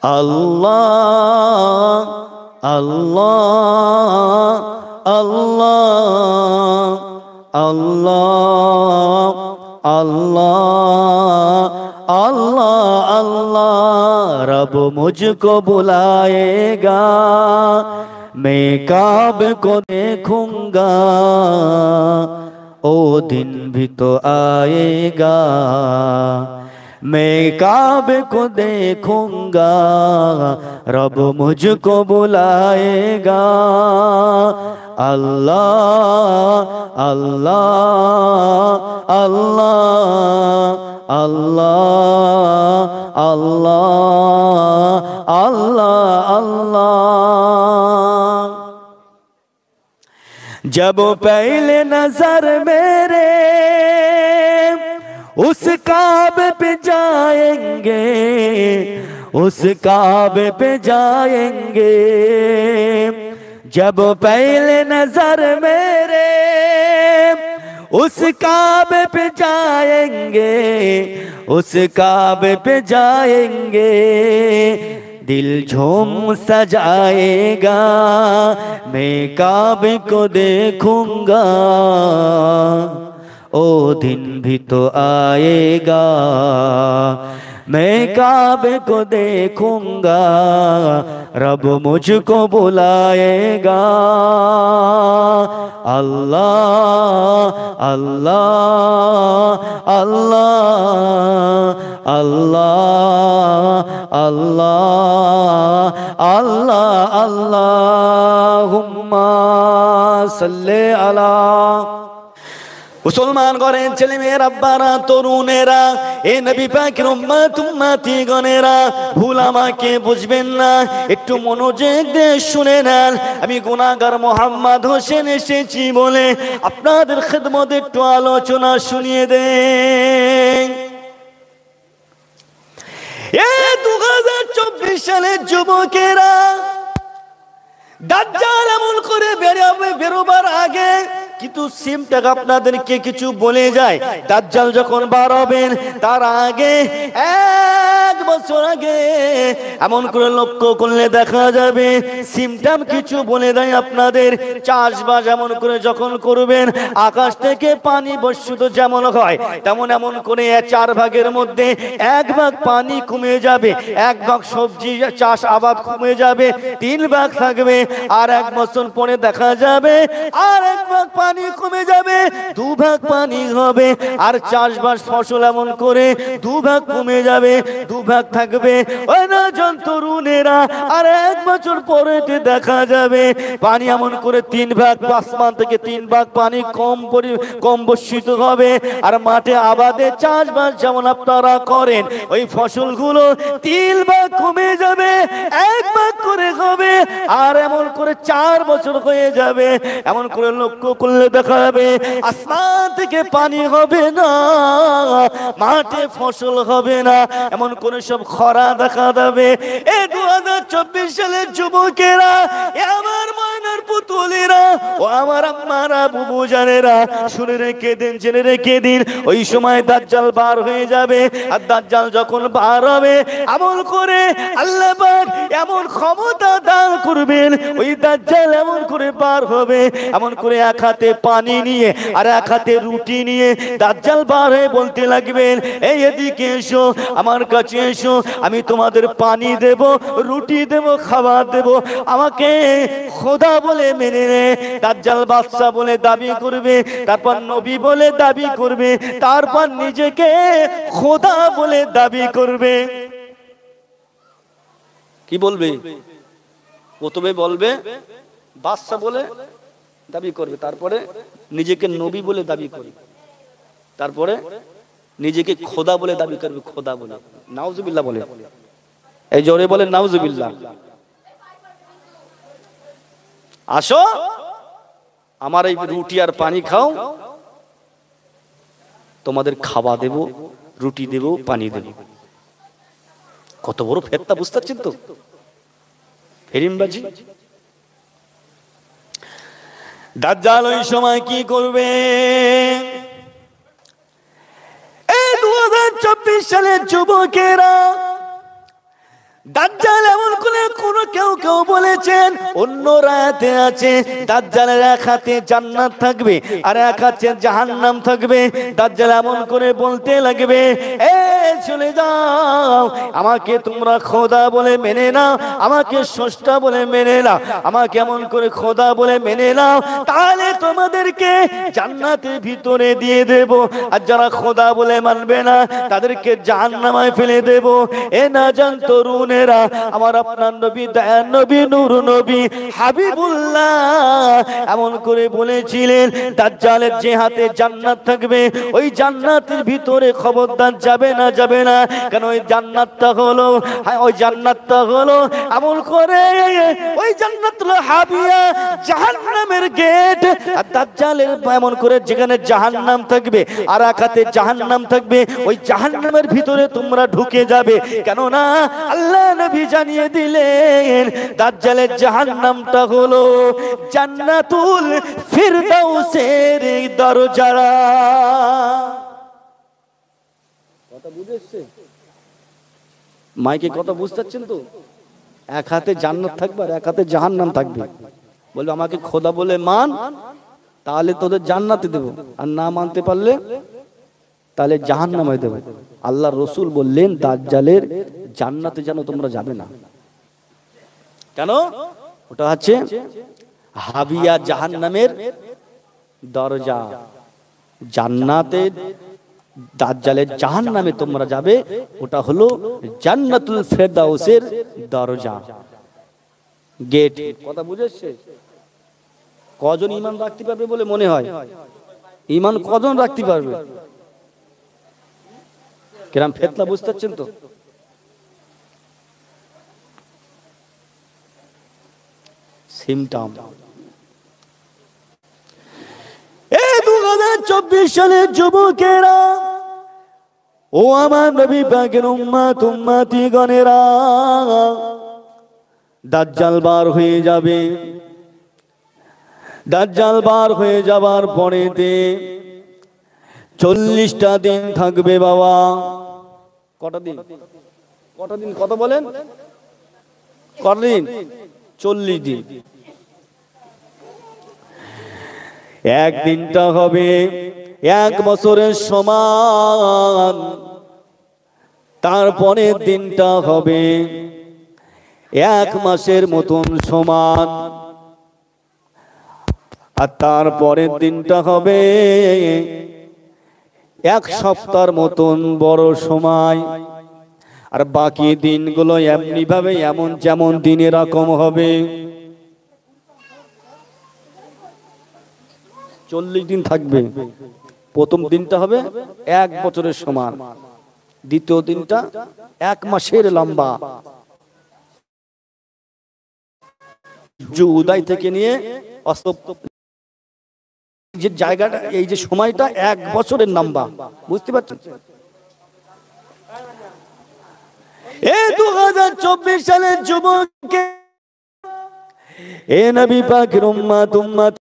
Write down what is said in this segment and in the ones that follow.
আল্লাহ আল্লাহ আল্লাহ আল্লাহ अल्लाह अल्लाह अल्लाह रब मुझको बुलाएगा मैं काबे को देखूंगा ओ दिन भी तो आएगा मैं काबे को देखूंगा रब मुझको बुलाएगा अल्लाह अल्लाह अल्लाह अल्लाह अल्लाह अल्लाह अल्लाह जब पहले नजर मेरे उस काबे पे जाएंगे उस काबे पे जाएंगे जब पहले नजर मेरे उस काबे पे जाएंगे उस काबे पे जाएंगे दिल झूम सजाएगा मैं काबे को देखूंगा ओ दिन भी तो आएगा मैं काबे को देखूंगा रब मुझको बुलाएगा अल्लाह अल्लाह अल्लाह अल्लाह अल्लाह अल्लाह अल्लाहुम्मा सल्ले अला मुसलमान करें चले मेरा बारा तरुणेरा ए नबी पाकेर उम्मत उम्मती गणेरा भूल आमाके बुझबेन ना एकटू मनोयोग दिये शुने नेन आमी गुनाहगार मोहम्मद होसेन एसेছি বলে আপনাদের খিদমতে একটু আলোচনা শুনিয়ে দেন এ 2024 সালের যুবকেরা দাজ্জাল এমন করে বেরোবার আগে কিন্তু সিমটাকে আপনাদেরকে কিছু বলে যায় দাজ্জাল যখন বার হবেন তার আগে এক বছর আগে এমন করে লক্ষ্য করলে দেখা যাবে সিমটাম কিছু বলে দেয় আপনাদের চাষবাস এমন করে যখন করবেন আকাশ থেকে পানি বর্ষিত যেমন হয় তেমন এমন করে 4 ভাগের মধ্যে 1 ভাগ পানি কমে যাবে 1 ভাগ সবজি চাষ আবাদ কমে যাবে 3 ভাগ থাকবে আর 1 বছর পরে দেখা যাবে আর 1 ভাগ পানি কমে যাবে 2 ভাগ পানি হবে আর চাষবাস ফসল এমন করে 2 ভাগ কমে যাবে 2 ভাগ থাকবে ওই না তরুণেরা আর 1 বছর পরে দেখা যাবে পানি এমন করে 3 ভাগ আসমান থেকে 3 ভাগ পানি কম বর্ষিত হবে আর মাঠে আবাদে চাষবাস যেমন আপনারা করেন ওই ফসলগুলো 3 ভাগ কমে যাবে 1 ভাগ করে হবে আর এমন করে 4 বছর হয়ে যাবে এমন করে লক্ষ্য করলে দেখা যাবে আসমান থেকে পানি হবে না মাঠে ফসল হবে না এমন কোন সব খরা দেখা দেবে এই 2024 সালের যুবকেরা আমার ময়নার পুতুলেরা ও আমার আম্মারা বুবু জানেরা শুনে রেখে দিন জেনে রেখে দিন ওই সময় দাজ্জাল বার হয়ে যাবে আর দাজ্জাল যখন বার হবে আমল করে আল্লাহ পাক এমন ক্ষমতা দান করবেন ওই দাজ্জাল এমন করে বার হবে এমন করে এক হাতে পানি নিয়ে আর এক হাতে রুটি নিয়ে দাজ্জাল বার হয়ে বলতে লাগবেন এই এদিকে এসো আমার কাছে এসো আমি তোমাদের পানি দেব রুটি দেব খাবার দেব আমাকে খোদা বলে মেনে নে দাজ্জাল বাদশা বলে দাবি করবে তারপর নবী বলে দাবি করবে তারপর নিজেকে খোদা বলে দাবি করবে কি বলবে প্রথমে বলবে বাদশা বলে দাবি করবে তারপরে নিজেকে নবী বলে দাবি করবে তারপরে নিজেকে খোদা বলে দাবি করবে খোদা বলে নাউজুবিল্লাহ বলে এই জোরে বলে নাউজুবিল্লাহ আসো আমার এই রুটি আর পানি খাও তোমাদের খাওয়া দেব রুটি দেব পানি দেব কত বড় ফেতনা বুঝতে পারছেন তো ফেরিমবাজি দাজ্জাল ওই সময় কি করবে এই 2024 সালের যুবকেরা দাজ্জাল এমন করে কেউ কেউ বলেছেন, অন্য রায়াতে আছে দাজ্জালের এক হাতে জান্নাত থাকবে আর এক হাতে জাহান্নাম থাকবে। দাজ্জাল এমন করে বলতে লাগবে, এ চলে যাও, আমাকে তোমরা খোদা বলে মেনে নাও, আমাকে স্রষ্টা বলে মেনে নাও, আমাকে এমন করে খোদা বলে মেনে নাও, তাহলে তোমাদেরকে জান্নাতের ভিতরে দিয়ে দেব। আর যারা খোদা বলে মানবে না তাদেরকে জাহান্নামে ফেলে দেব। এ না জান তরুণেরা, আমার আপনার নবী দয়ার নবী নূর নবী হাবিবুল্লাহ এমন করে বলেছিলেন, দাজ্জালের যে হাতে জান্নাত থাকবে ওই জান্নাতের ভিতরে খবরদার যাবে না, যাবে না। কেন ওই জান্নাতটা হলো, ওই জান্নাতটা হলো এমন করে, ওই জান্নাত হলো হাবিয়া জাহান্নামের গেট। আর দাজ্জালের এমন করে যেখানে জাহান্নাম থাকবে আর এক হাতে জাহান্নাম থাকবে, ওই জাহান্নামের ভিতরে তোমরা ঢুকে যাবে। কেননা আল্লাহ নবী জানিয়ে দিলেন দাজ্জালের জাহান্নামটা হলো জান্নাতুল ফিরদাউসের দরজা। কথা বুঝেছেন? মাইকে কথা বুঝতে পারছেন তো? এক হাতে জান্নাত থাকবে আর এক হাতে জাহান্নাম থাকবে। বলে আমাকে খোদা বলে মান, তাহলে তোদের জান্নাতে দেব, আর না মানতে পারলে তাহলে জাহান্নামে দেব। আল্লাহ রসুল বললেন দাজ্জালের জান্নাতে যেন তোমরা যাবে না। কেন? ওটা হচ্ছে হাবিয়া জাহান্নামের দরজা। জান্নাতে দাজ্জালের জাহান্নামে তোমরা যাবে, ওটা হলো জান্নাতুল ফেরদাউসের দরজা, গেট। কথা বুঝেছে? কজন ঈমান রাখতে পারবে বলে মনে হয়? ঈমান কজন রাখতে পারবে? কিরাম ফেতনা বুঝতে পারছেন তো? সিমটম। এই 2024 সালের যুবকেরা, ও আমার নবী পাকের উম্মত উম্মতিগণেরা, দাজ্জাল বার হয়ে যাবে। দাজ্জাল বার হয়ে যাবার পরেতে 40টা দিন থাকবে বাবা। কটা দিন? কটা দিন? কত বলেন? কটা দিন? 40 দিন। এক দিনটা হবে 1 বছরের সমান, তারপরের দিনটা হবে 1 মাসের মতন সমান, আর তারপরের দিনটা হবে 1 সপ্তাহের মতন বড় সময়। আর বাকি দিনগুলো এমনি ভাবে এমন যেমন দিন এরকম হবে। 40 দিন থাকবে। প্রথম দিনটা হবে 1 বছরের সমান, দ্বিতীয় দিনটা 1 মাসের লম্বা। উদয় থেকে নিয়ে অস্ত যে জায়গাটা, এই যে সময়টা 1 বছরের লম্বা। বুঝতে পারছেন? এই 2024 সালের যুবককে, এ নবী পাকের উম্মত উম্মত,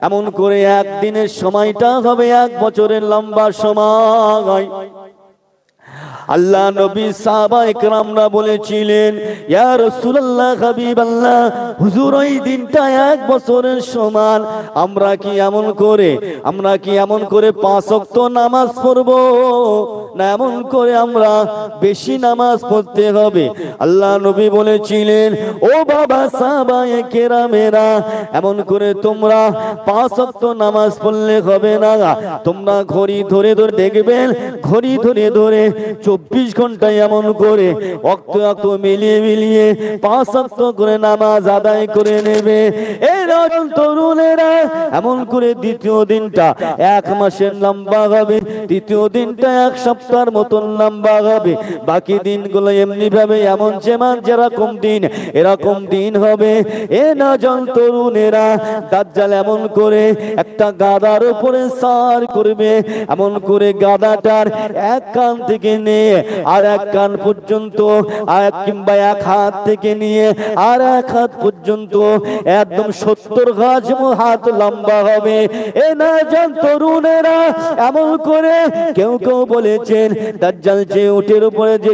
এমন করে একদিনের সময়টা হবে 1 বছরের লম্বা সময়। আল্লাহ নবী সাহাবায়ে কেরামরা বলেছিলেন, ইয়া রাসূলুল্লাহ হাবিবাল্লাহ, হুজুর ওই দিনটা 1 বছরের সমান, আমরা কি এমন করে 5 ওয়াক্ত নামাজ পড়ব, না এমন করে আমরা বেশি নামাজ পড়তে হবে? আল্লাহ নবী বলেছিলেন, ও বাবা সাহাবায়ে কেরামেরা, এমন করে তোমরা 5 ওয়াক্ত নামাজ পড়লে হবে না, তোমরা ঘড়ি ধরে ধরে দেখবেন, ঘড়ি ধরে ধরে 24 ঘন্টায় এমন করে ওয়াক্ত ওয়াক্ত মিলিয়ে মিলিয়ে 5 ওয়াক্ত করে নামাজ আদায় করে নেবে। এই নতুন তরুণেরা, এমন করে দ্বিতীয় দিনটা 1 মাসের লম্বা হবে, তৃতীয় দিনটা 1 সপ্তাহের মতন লম্বা হবে, বাকি দিনগুলো এমনি ভাবে এমন যেরকম দিন এরকম দিন হবে। এ নতুন তরুণেরা, দাজ্জাল এমন করে একটা গাদার উপরে সার করবে, এমন করে গাদাটার এক কান থেকে নে আর এক কান পর্যন্ত, আর কিংবা এক হাত থেকে নিয়ে আর এক হাত পর্যন্ত একদম 70 গজ হাত লম্বা হবে। এ না জান তরুণেরা এমন করে কেউ কেউ বলেছেন দাজ্জাল যে উটের উপরে যে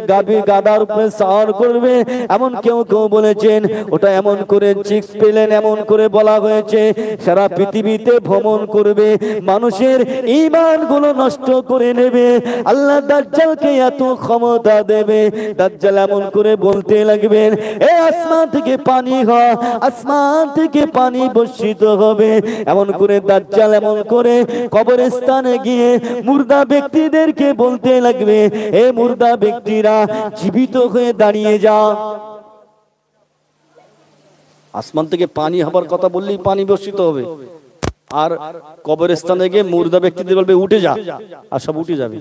গাদার উপরে সওয়ার করবে, এমন কেউ কেউ বলেছেন ওটা এমন করে চিক্স পেলেন, এমন করে বলা হয়েছে সারা পৃথিবীতে ভ্রমণ করবে, মানুষের ঈমান গুলো নষ্ট করে নেবে। আল্লাহ দাজ্জালকে এত ক্ষমতা দেবে, দাজ্জাল এমন করে বলতে লাগবেন এ আসমান থেকে পানি হয়, আসমান থেকে পানি বর্ষিত হবে। এমন করে দাজ্জাল এমন করে কবরস্থানে গিয়ে মুর্দা ব্যক্তিদেরকে বলতে লাগবে এ মুর্দা ব্যক্তিরা জীবিত হয়ে দাঁড়িয়ে যা। আসমান থেকে পানি হবার কথা বললেই পানি বর্ষিত হবে, আর কবরস্থানে গিয়ে মুর্দা ব্যক্তিদের বলবে উঠে যা, আর সব উঠে যাবে।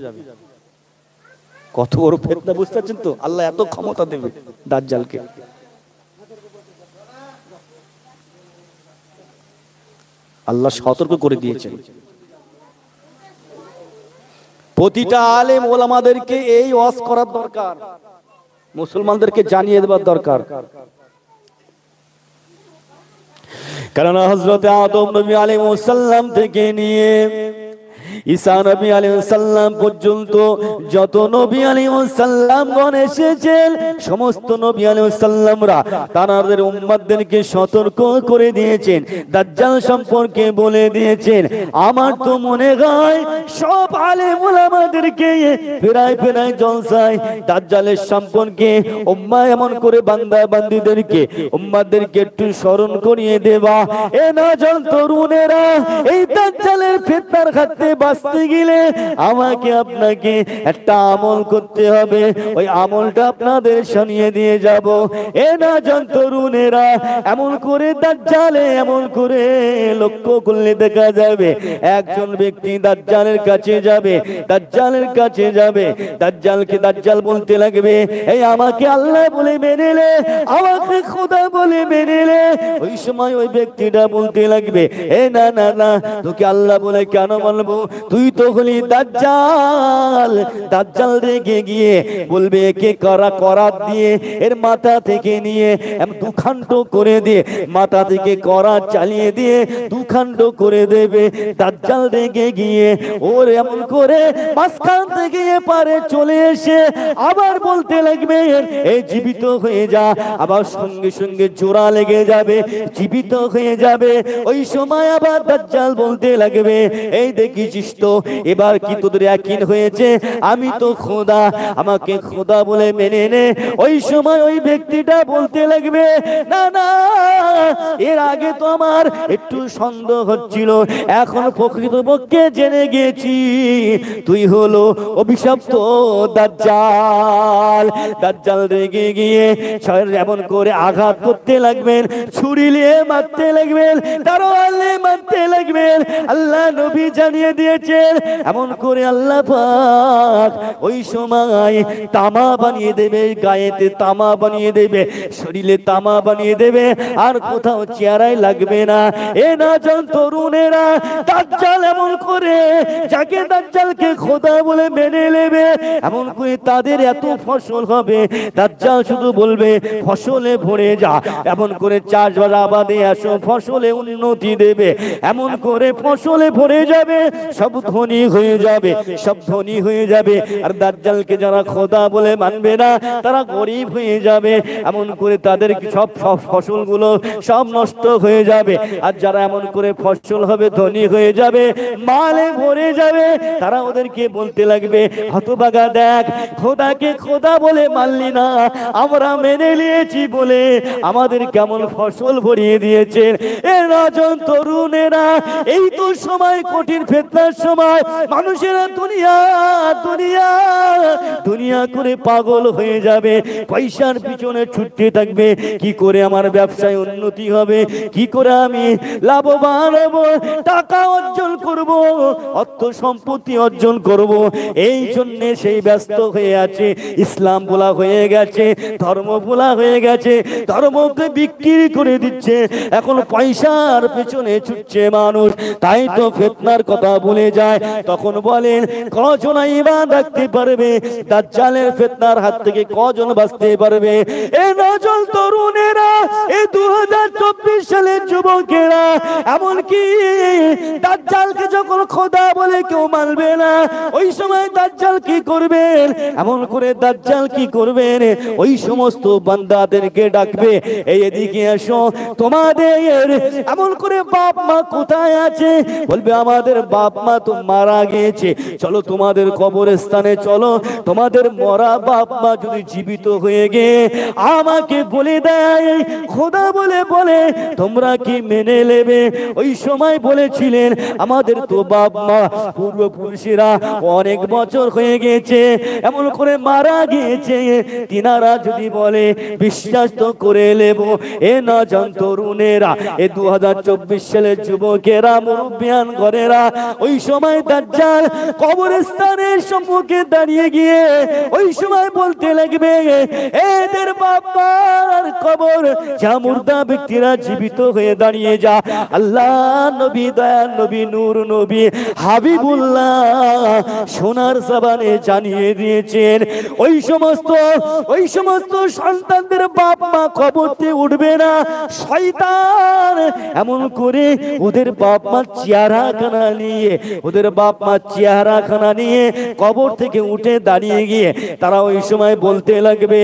কত বড় ফিতনা, বুঝতে পারছেন তো? আল্লাহ এত ক্ষমতা দেবে দাজ্জালকে। আল্লাহ সতর্ক করে দিয়েছেন। প্রতিটা আলেম ওলামাদেরকে এই ওয়াজ করার দরকার, মুসলমানদেরকে জানিয়ে দেওয়ার দরকার। কারণ হযরত আদম নবী আলাইহিস সালাম থেকে নিয়ে ঈসা নবী আলাইহিস সালাম পর্যন্ত যত নবী আলাইহিস সালামগণ এসেছেন, সমস্ত নবী আলাইহিস সালামরা তাদের উম্মতদেরকে সতর্ক করে দিয়েছেন, দাজ্জাল সম্পর্কে বলে দিয়েছেন। আমার তো মনে হয় সব আলেম ওলামাদেরকে ফেরায় ফেরায় জলসায় দাজ্জালের সম্পর্কে উম্মাহ এমন করে বান্দা বান্দীদেরকে উম্মতদেরকে একটু স্মরণ করিয়ে দেবা। এ নজন তরুণেরা এই দাজ্জালের ফিতনার হাতে বাঁচতে গেলে আমাকে আপনাকে একটা আমল করতে হবে, ওই আমলটা আপনাদের শুনিয়ে দিয়ে যাব। এ না জান তরুণেরা এমন করে দাজ্জালে এমন করে লক্ষ্য করলে দেখা যাবে একজন ব্যক্তি দাজ্জালের কাছে যাবে, দাজ্জালের কাছে যাবে, দাজ্জালকে দাজ্জাল বলতে লাগবে এই আমাকে আল্লাহ বলে মেনে নে, আমাকে খোদা বলে মেনে নে। ওই সময় ওই ব্যক্তিটা বলতে লাগবে এ না না না, তোকে আল্লাহ বলে কেন বলবো, তুই তো হলি দাজ্জাল। দাজ্জাল রেগে গিয়ে বলবে একে করাত দিয়ে এর মাথা থেকে নিয়ে দুখণ্ড করে দিয়ে, মাথা থেকে করাত চালিয়ে দিয়ে দুখণ্ড করে দেবে। দাজ্জাল রেগে গিয়ে ওর এমন করে মাঝখান থেকে এপারে চলে এসে আবার বলতে লাগবে এই জীবিত হয়ে যা, আবার সঙ্গে সঙ্গে জোড়া লেগে যাবে, জীবিত হয়ে যাবে। ওই সময় আবার দাজ্জাল বলতে লাগবে এই দেখিস তো এবার কি তোদের ইয়াকিন হয়েছে আমি তো খোদা, আমাকে খোদা বলে মেনে নে। ওই সময় ওই ব্যক্তিটা বলতে লাগবে না না, এর আগে তো আমার একটু সন্দেহ হচ্ছিল, এখন প্রকৃতপক্ষে জেনে গেছি তুই হলো অভিশপ্ত দাজ্জাল। দাজ্জাল রেগে গিয়ে এমন করে আঘাত করতে লাগবেন, ছুরি নিয়ে মারতে লাগবেন, তরোয়াল নিয়ে মারতে লাগবেন। আল্লাহ নবী জানিয়ে দিয়েছেন এমন করে আল্লাহ পাক ওই সময় তামা বানিয়ে দেবে, গায়েতে তামা বানিয়ে দেবে, শরীরে তামা বানিয়ে দেবে, আর কোথাও চেহারায় লাগবে না। এ না জান তরুণেরা দাজ্জাল এমন করে যাকে দাজ্জালকে খোদা বলে মেনে নেবে এমন করে তাদের এত ফসল হবে, দাজ্জাল শুধু বলবে ফসলে ভরে যা, এমন করে চাষবাস আবাদে আসো, ফসলে উন্নতি দেবে, এমন করে ফসলে ভরে যাবে, সব ধনী হয়ে যাবে, সব ধনী হয়ে যাবে। আর দাজ্জালকে যারা খোদা বলে মানবে না তারা গরিব হয়ে যাবে, এমন করে তাদের সব ফসলগুলো সব নষ্ট হয়ে যাবে। আর যারা এমন করে ফসল হবে ধনী হয়ে যাবে, মালে ভরে যাবে, তারা ওদেরকে বলতে লাগবে হতভাগা দেখ, খোদাকে খোদা বলে মানলি না, আমরা মেনে নিয়েছি বলে আমাদের কেমন ফসল ভরিয়ে দিয়েছেন। এ রাজন তরুণেরা এই তো সময় কঠিন ফিতনার সময় মানুষেরা দুনিয়া দুনিয়া দুনিয়া করে পাগল হয়ে যাবে, পয়সার পিছনে ছুটতে থাকবে, কি করে আমার ব্যবসায় উন্নতি হবে, কি করে আমি লাভবান হব, টাকা অর্জন করব, অর্থ সম্পত্তি অর্জন করব, এই জন্য সেই ব্যস্ত হয়ে আছে। ইসলাম বলা হয়ে গেছে, ধর্ম বলা হয়ে গেছে, ধর্মকে বিক্রি করে দিচ্ছে, এখন পয়সার পেছনে ছুটছে মানুষ। তাই তো ফিতনার কথা বলে যায়, তখন বলেন কজন ঈমান রাখতে পারবে, দাজ্জালের ফিতনার হাত থেকে কজন বাঁচতে পারবে। এ নজল তরুণেরা, এই 2024 সালের যুবকেরা, এমন কি দাজ্জালকে যখন খোদা বলে কেউ মানবে না, ওই সময় দাজ্জাল কি করবেন, এমন করে দাজ্জাল কি করবেন, ওই সমস্ত বান্দাদেরকে ডাকবে, এই এদিকে এসো, তোমাদের এমন করে বাপ মা কোথায় আছে, বলবে আমাদের বাপ মা তো মারা গিয়েছে, চলো তোমাদের কবরস্থানে চলো, তোমাদের মরা বাপ মা যদি জীবিত হয়ে গিয়ে আমাকে বলে দেয় খোদা বলে বলে, তোমরা কি মেনে নেবে? ওই সময় বলেছিলেন আমাদের তো বাপ মা পূর্বপুরুষেরা অনেক বছর হয়ে গেছে, এমন করে মারা গিয়েছে, তিনারা যদি বলে বিশ্বাস তো করে নেব। এ না জান তরুণেরা, এ 2024 সালের যুবকেরা, মুরব্বিয়ান ঘরেরা, ওই সময় দাজ্জাল কবরস্থানের সম্মুখে দাঁড়িয়ে গিয়ে ওই সময় বলতে লাগবে, এদের বাবার কবর যা মুর্দা ব্যক্তিরা জীবিত হয়ে দাঁড়িয়ে যা। আল্লাহ নবী, দয়ার নবী, নূর নবী হাবিবুল্লাহ সোনার জবানে জানিয়ে দিয়েছেন, ওই সমস্ত সন্তানদের বাপ মা কবরতে উঠবে না, শয়তান এমন করে ওদের বাপ মা চেহারাখানা নিয়ে, ওদের বাপ মা চেহারাখানা নিয়ে কবর থেকে উঠে দাঁড়িয়ে গিয়ে তারা ওই সময় বলতে লাগবে,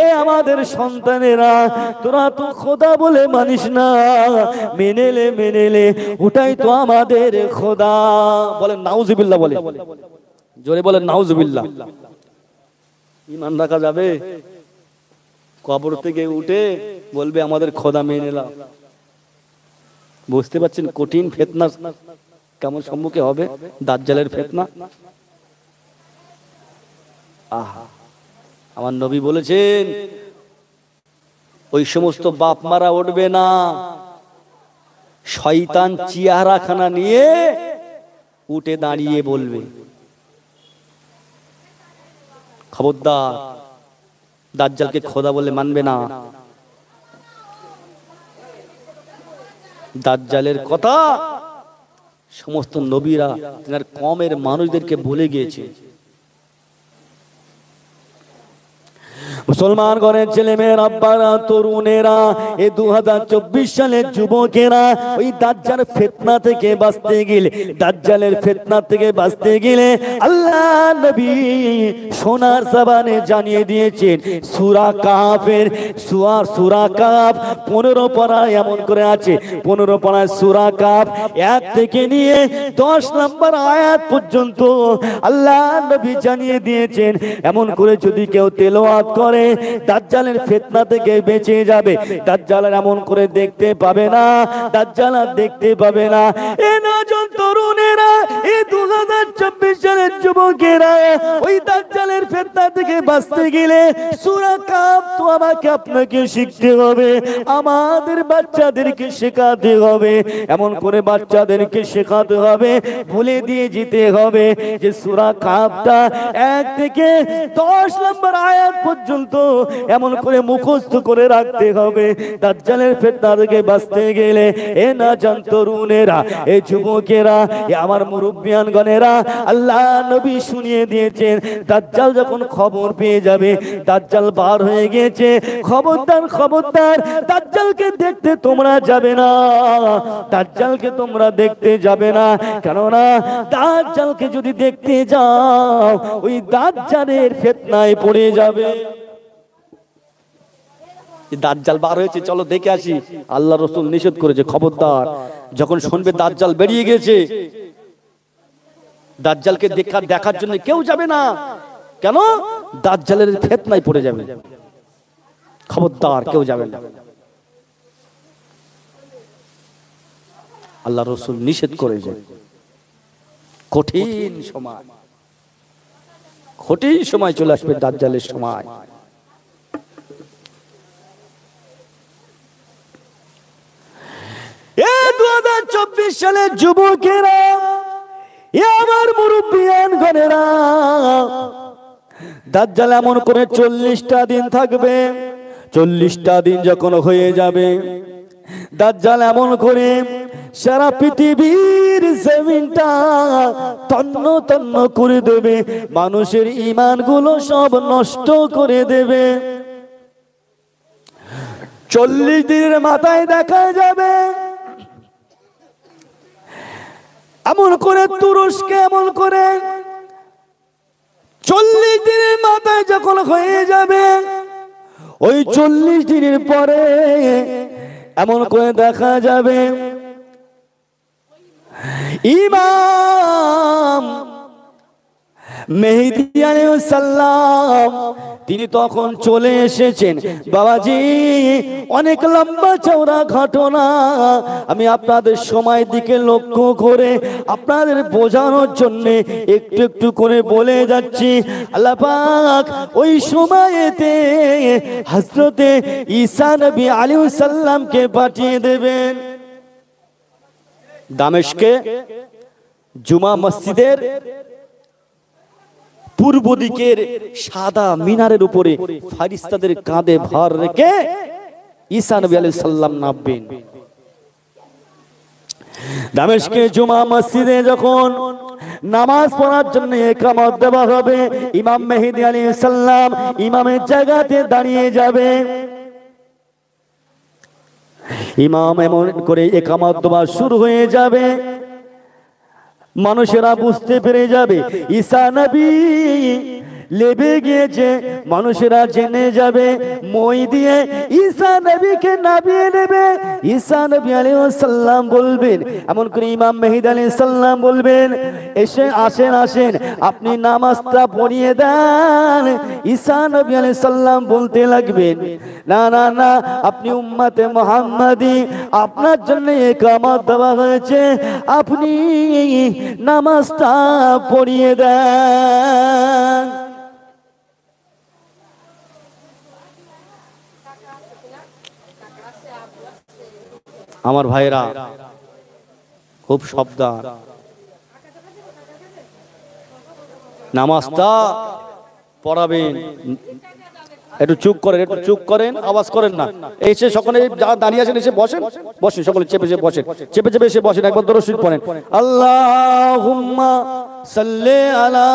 এ আমাদের সন্তানেরা, তোরা তো খোদা বলে মানিস না, মেনেলে ওটাই তো আমাদের খোদা। বলেন নাউজুবিল্লাহ, বলে জোরে বলেন নাউজুবিল্লাহ। ঈমান রাখা যাবে? কবর থেকে উঠে বলবে আমাদের খোদা মেনে নাও। বুঝতে পারছেন কঠিন ফিতনা কেমন সম্মুখে হবে, দাজ্জালের ফিতনা। আহা, আমার নবী বলেছেন ওই সমস্ত বাপ মারা উঠবে না, শয়তান চেহারাখানা নিয়ে উঠে দাঁড়িয়ে বলবে, খবরদার দাজ্জালকে খোদা বলে মানবে না। দাজ্জালের কথা সমস্ত নবীরা তার কমের মানুষদেরকে বলে গিয়েছে। মুসলমান ঘরের ছেলে মেয়ের আব্বারা, তরুণেরা, এই 2024 সালের যুবকেরা, ওই দাজ্জাল ফিতনা থেকে বাঁচতে গেলে, দাজ্জালের ফিতনা থেকে বাঁচতে গেলে আল্লাহ নবী সোনার জবানে জানিয়ে দিয়েছেন, সূরা কাফের সূরা কাফ 15 পারায় এমন করে আছে, 15 পারায় সূরা কাফ 1 থেকে নিয়ে 10 নম্বর আয়াত পর্যন্ত আল্লাহ নবী জানিয়ে দিয়েছেন, এমন করে যদি কেউ তেলাওয়াত করে দাজ্জালের ফিতনা থেকে বেঁচে যাবে। দাজ্জাল এমন করে দেখতে পাবে না, দাজ্জাল দেখতে পাবে না। এ নজন তরুণেরা, এই 2024 সালের যুবকেরা, ওই দাজ্জালের ফিতনা থেকে বাঁচতে গেলে সূরা কাফ তো আমাকে আপনাকে শিখতে হবে, আমাদের বাচ্চাদেরকে শেখাতে হবে, এমন করে বাচ্চাদেরকে শেখাতে হবে, ভুলে দিয়ে যেতে হবে যে সূরা কাফটা 1 থেকে 10 নম্বর আয়াত পর্যন্ত এমন করে মুখস্থ করে রাখতে হবে। দাজ্জালের ফিতনা থেকে বাঁচতে গেলে এ না জান তরুণেরা, এই যুবকেরা, আমার মুরব্বিয়ান গণেরা, আল্লাহ নবী শুনিয়ে দিয়েছেন, দাজ্জাল যখন খবর পেয়ে যাবে দাজ্জাল বার হয়ে গেছে, খবরদার খবরদার দাজ্জালকে দেখতে তোমরা যাবে না, দাজ্জালকে তোমরা দেখতে যাবে না, কেননা দাজ্জালকে যদি দেখতে যাও ওই দাজ্জালের ফিতনায় পড়ে যাবে। দাজ্জাল বার হয়েছে, চলো দেখে আসি, আল্লাহ রাসূল নিষেধ করেছে, খবরদার যখন শুনবে দাজ্জাল বেরিয়ে গেছে, দাজ্জালকে দেখার জন্য কেউ যাবে না, কেন? দাজ্জালের ফিতনায় পড়ে যাবে, খবরদার কেউ যাবে না। আল্লাহ রাসূল নিষেধ করেছে। কঠিন সময় চলে আসবে, দাজ্জালের সময়। 2024 সালের যুবকেরা, এ আমার মুরব্বিয়ান গণেরা, দাজ্জাল এমন করে 40টা দিন থাকবে। 40টা দিন যখন হয়ে যাবে, দাজ্জাল এমন করে সারা পৃথিবীর জমিনটা তন্ন তন্ন করে দেবে, মানুষের ঈমানগুলো সব নষ্ট করে দেবে। 40 দিনের মাথায় দেখা যাবে এমন করে তুরস্কে, এমন করে 40 দিনের মাথায় যখন হয়ে যাবে, ওই 40 দিনের পরে এমন করে দেখা যাবে ইমাম মেহেদী আলাইহিস সালাম তিনি তখন চলে এসেছেন। বাবাজি, অনেক লম্বা চওড়া ঘটনা, আমি আপনাদের সময়ের দিকে লক্ষ্য করে আপনাদের বোঝানোর জন্য একটু একটু করে বলে যাচ্ছি। আল্লাহ পাক ওই সময়েতে হযরতে ঈসা নবী আলাইহিস সালামকে পাঠিয়ে দেবেন দামেস্কে জুমা মসজিদের পূর্ব দিকের সাদা মিনারের উপরে ফেরেশতাদের কাঁধে ভার রেখে ঈসা নবী আলাইহিস সালাম নামবেন। দামেস্কে জুমা মসজিদে যখন নামাজ পড়ার জন্য ইকামত দেওয়া হবে, ইমাম মেহেদী আলাইহিস সালাম ইমামের জায়গাতে দাঁড়িয়ে যাবে। ইমাম এমন করে ইকামত দেওয়া শুরু হয়ে যাবে, মানুষেরা বুঝতে পেরে যাবে ঈসা নবী লেবে গিয়েছে, মানুষেরা জেনে যাবে, মই দিয়ে ঈসা নবীকে নামিয়ে নেবে। ঈসা নবী আলাইহিস সালাম বলবেন, এমন করে ইমাম মেহেদী আলাইহিস সালাম বলবেন, এসে আসেন আসেন আপনি নামাজটা পড়িয়ে দেন। ঈসা নবী আলাইহিস সালাম বলতে লাগবেন, না না না, আপনি উম্মতে মুহাম্মাদি, আপনার জন্য ইকামত দেওয়া হয়েছে, আপনি নামাজটা পড়িয়ে দেন। আমার ভাইরা খুব সাবধান, নামাজটা পড়াবেন। একটু চুপ করেন, একটু চুপ করেন, আওয়াজ করেন না। এসে সকলে যারা দাঁড়িয়ে আছেন এসে বসেন, বসেন সকলে, চেপে চেপে বসেন, চেপে চেপে এসে বসেন। একবার দরুদ শরীফ পড়েন, আল্লাহুম্মা সাল্লি আলা।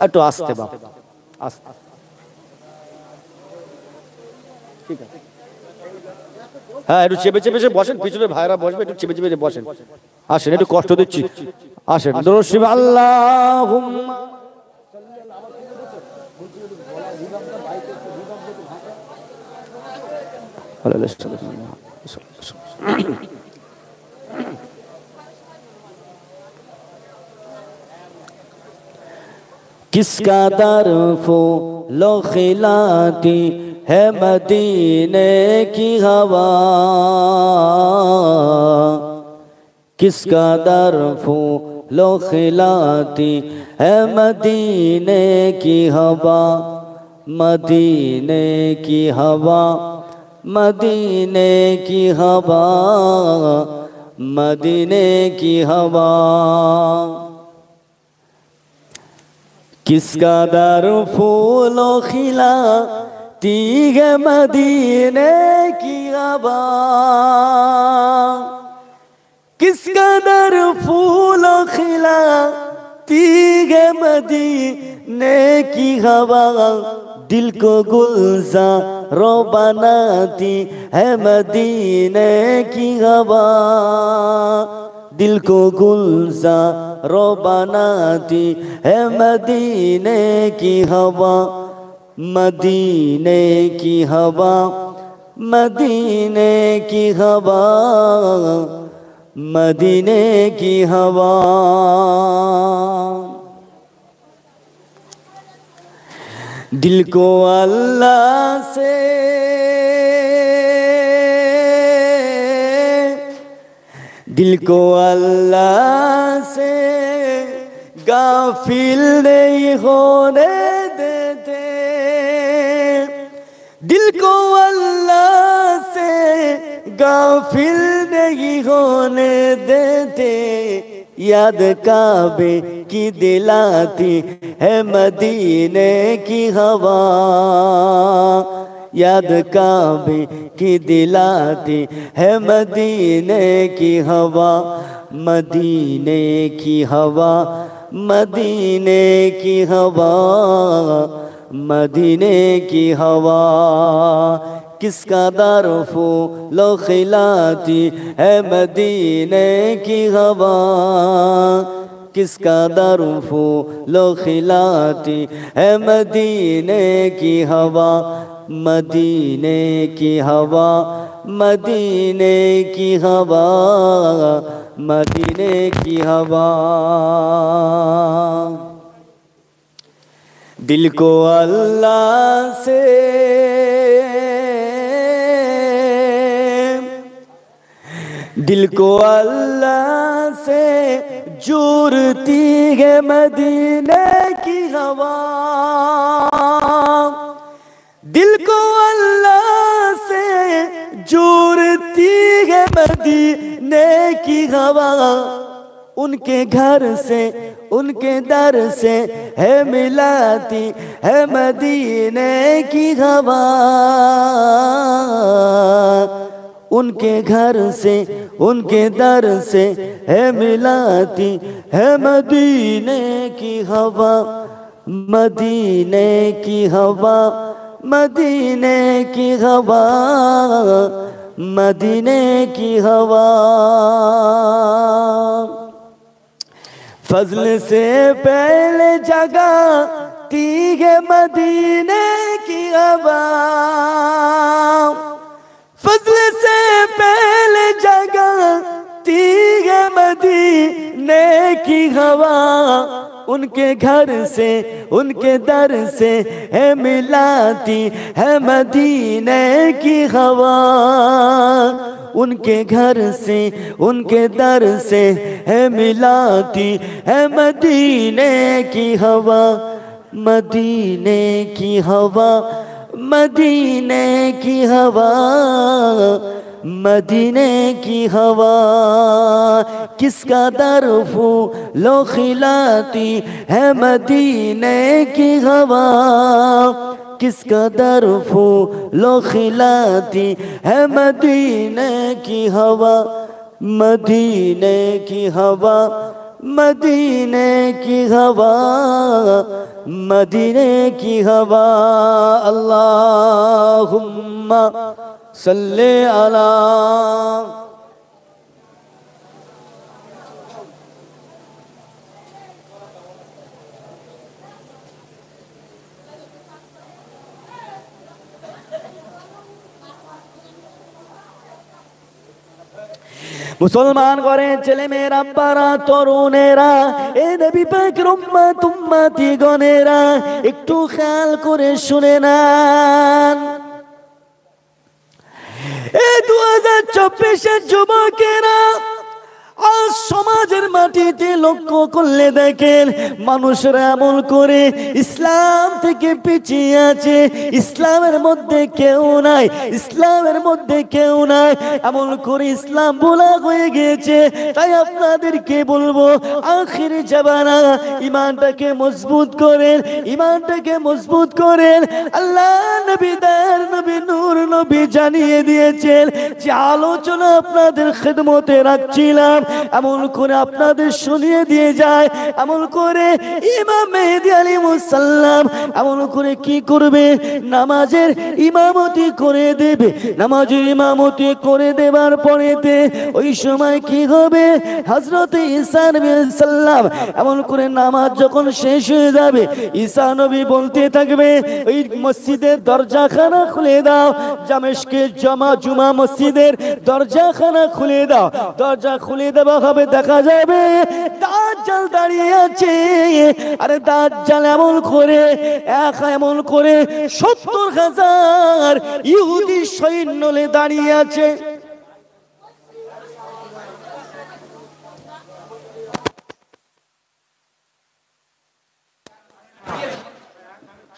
একটু আস্তে বাবা, আস্তে, ঠিক আছে। হ্যাঁ, একটু চেপে চেপে এসে বসেন, পিছনে ভাইরা বসবে, একটু চেপে চেপে বসেন। আসেন, একটু কষ্ট দিচ্ছি, আসেন। দরুদ শরীফ, আল্লাহুম্মা किसका दर फूलो खिलाती है मदीने की हवा, किसका दर फूलो खिलाती है मदीने की हवा, मदीने की हवा, मदीने की हवा, मदीने की हवा। किसका दर फूलो खिलाती है मदीने की हवा, किसका दर फूलो खिलाती है मदीने की हवा, दिल को गुलज़ारों बनाती है मदीने की हवा, दिल को गुलज़ारों बनाती है मदीने की हवा, मदीने की हवा, मदीने की हवा, मदीने की हवा। दिल को अल्लाह से दिल को अल्लाह से गाफिल नहीं होने देते, दिल को अल्लाह से गाफिल नहीं होने देते, याद काबे की दिलाती है मदीने की हवा, याद काबे की दिलाती है मदीने की हवा, मदीने की हवा, मदीने की हवा, मदीने की हवा। किसका दारुफो लो खिलाती है मदीने की हवा, किसका दारुफो लो खिलाती है मदीने की हवा, मदीने की हवा, मदीने की हवा, मदीने की हवा। दिल को अल्लाह से दिल को अल्लाह से जुड़ती है मदीने की हवा, दिल को अल्लाह से जुड़ती है मदीने की हवा, उनके घर से उनके दर से है मिलाती है मदीने की हवा, उनके घर से उनके दर से है मिलाती है मदीने की हवा, मदीने की हवा, मदीने की हवा, मदीने की हवा। फजल से पहले जगाती है मदीने की हवा, फजल से पहले जगाती है मदीने की हवा, उनके घर से उनके दर से है मिलाती है मदीने की हवा, उनके घर से उनके दर से है मिलाती है मदीने की हवा, मदीने की हवा, मदीने की हवा, मदीने की हवा। किसका दरफू लो खिलाती है मदीने की हवा, किसका दरफू लो खिलाती है मदीने की हवा, मदीने की हवा, मदीने की हवा, मदीने की हवा। अल्लाहुम्मा सल्ले अला মুসলমান করেন ছেলে মেয়েরা পারা তরুণেরা এ নবী পাকের উম্মত উম্মতি গণেরা একটু খেয়াল করে শুনে নেন, এই 2024 যুবকেরা আজ সমাজের মাটিতে লক্ষ্য করলে দেখেন মানুষরা এমন করে ইসলাম থেকে পিছিয়ে আছে, ইসলামের মধ্যে কেউ নাই, ইসলামের মধ্যে কেউ নাই, এমন করে ইসলাম ভোলা হয়ে গিয়েছে। তাই আপনাদেরকে বলবো আখির জামানা ঈমানটাকে মজবুত করেন, ঈমানটাকে মজবুত করেন। আল্লাহ নবী দয়ার নবী নূর নবী জানিয়ে দিয়েছেন যে আলোচনা আপনাদের খিদমতে রাখছিলাম, এমন করে আপনাদের শুনিয়ে দিয়ে যায়, এমন করে ইমাম মেহেদী আলাইহিস সালাম এমন করে কি করবে, নামাজের ইমামতি করে দেবে, নামাজের ইমামতি করে দেবার পরেতে ওই সময় কি হবে, হযরত ঈসা নবী সাল্লাম এমন করে নামাজ যখন শেষ হয়ে যাবে ঈসা নবী বলতে থাকবে ওই মসজিদের দরজাখানা খুলে দাও, দামেস্কের জুমা মসজিদের দরজাখানা খুলে দাও, দরজা খুলে দেওয়া হবে, দেখা যাবে দাজ্জাল দাঁড়িয়ে আছে। আরে দাজ্জাল এমন করে এমন করে 70,000 ইহুদি সৈন্য নিয়ে দাঁড়িয়ে আছে।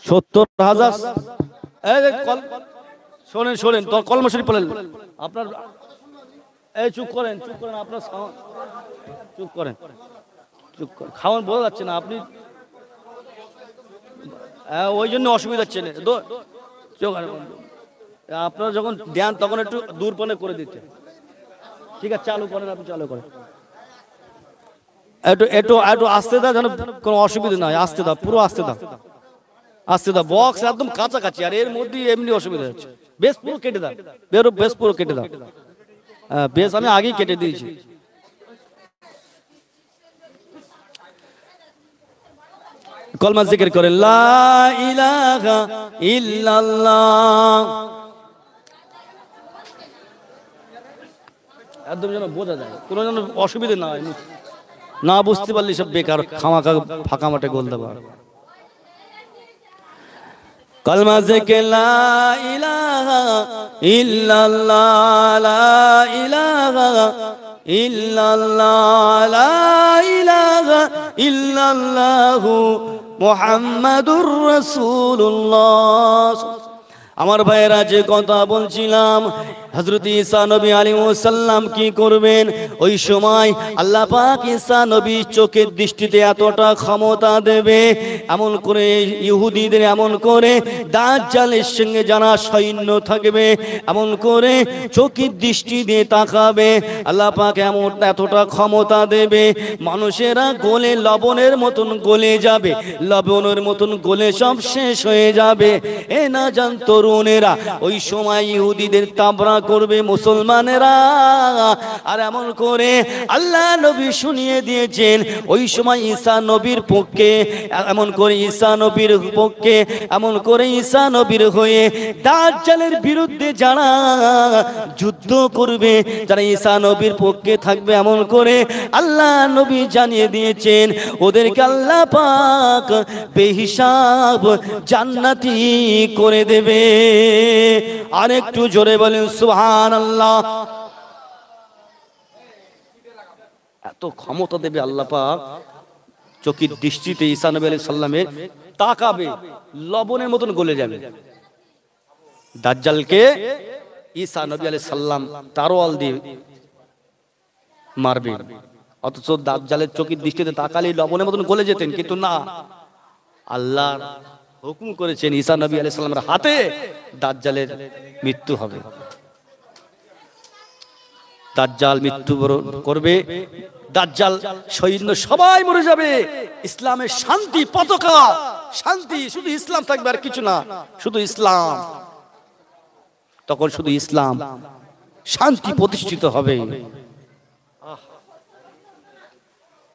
70,000 শোনেন শোনেন, তো কলমা শরীফ পড়লেন আপনার এই চুপ করেন আপনার চুপ করেন খাওয়ান বোঝা যাচ্ছে না আপনি, ওই জন্য অসুবিধা হচ্ছে না। আপনারা যখন দেন তখন একটু দূরপনে করে দিতে। ঠিক আছে চালু করেন, আপনি চালু করেন। একটু একটু একটু আসতে দাও, যেন কোনো অসুবিধা নাই। আসতে দাও, পুরো আসতে দাও, আসতে দাও। বক্স একদম কাছাকাছি, আর এর মধ্যে এমনি অসুবিধা হচ্ছে। বেশ পুরো কেটে দাও, বেশ পুরো কেটে দাও। হ্যাঁ বেশ আমি আগেই কেটে দিয়েছি। কলমা জিকির করে লা ইলাহা ইল্লাল্লাহ। একদম যেন বোঝা যায়, কোনো যেন অসুবিধা না হয়। না বুঝতে পারলে সব বেকার খামাখা ফাঁকা মাঠে গোল দেওয়া। কলমা জিকির লা ইলাহা ইল্লাল্লাহ, লা ইলাহা ইল্লাল্লাহ, লা ইলাহা ইল্লাল্লাহু মুহাম্মাদুর রাসূলুল্লাহ। আমার ভাইয়েরা যে কথা বলছিলাম, হযরত ঈসা নবী আলাইহিস সালাম কি করবেন? ওই সময় আল্লাহ পাক ঈসা নবী চোখের দৃষ্টিতে এতটা ক্ষমতা দেবে, এমন করে ইহুদিদের এমন করে দাজ্জালের সঙ্গে যারা সৈন্য থাকবে এমন করে চোখের দৃষ্টি দিয়ে তাকাবে, আল্লাহ পাক এমন এতটা ক্ষমতা দেবে মানুষেরা গলে লবণের মতন গলে যাবে, লবণের মতন গলে সব শেষ হয়ে যাবে। এ না জান তরুণেরা, ওই সময় ইহুদিদের তাবরা করবে মুসলমানেরা। আর এমন করে আল্লাহ নবী শুনিয়ে দিয়েছেন ওই সময় ঈসা নবীর পক্ষে, এমন করে ঈসা নবীর পক্ষে, এমন করে ঈসা নবীর হয়ে দাজ্জালের বিরুদ্ধে যারা যুদ্ধ করবে, যারা ঈসা নবীর পক্ষে থাকবে, এমন করে আল্লাহ নবী জানিয়ে দিয়েছেন ওদেরকে আল্লাহ পাক বেহিসাব জান্নাতি করে দেবে। আর একটু জোরে বলেন সুবহানাল্লাহ। এত ক্ষমতা দেবে আল্লাহ পাক, চোখের দৃষ্টিতে ঈসা নবী আলাইহিস সালামের তাকাবে, লবণের মতন গলে যাবে। দাজ্জালকে ঈসা নবী আলাইহিস সালাম তারওয়াল দিয়ে মারবে, অথচ দাজ্জালের চোখের দৃষ্টিতে তাকালে লবণের মতন গলে যেতেন, কিন্তু না, আল্লাহ হুকুম করেছেন ঈসা নবী আলাইহিস সালামের হাতে দাজ্জালের মৃত্যু হবে। দাজ্জাল মৃত্যুবরণ করবে, দাজ্জাল সৈন্য সবাই মরে যাবে। ইসলামের শান্তি পতাকা, শান্তি, শুধু ইসলাম থাকবে আর কিছু না, শুধু ইসলাম। তখন শুধু ইসলাম, শান্তি প্রতিষ্ঠিত হবে।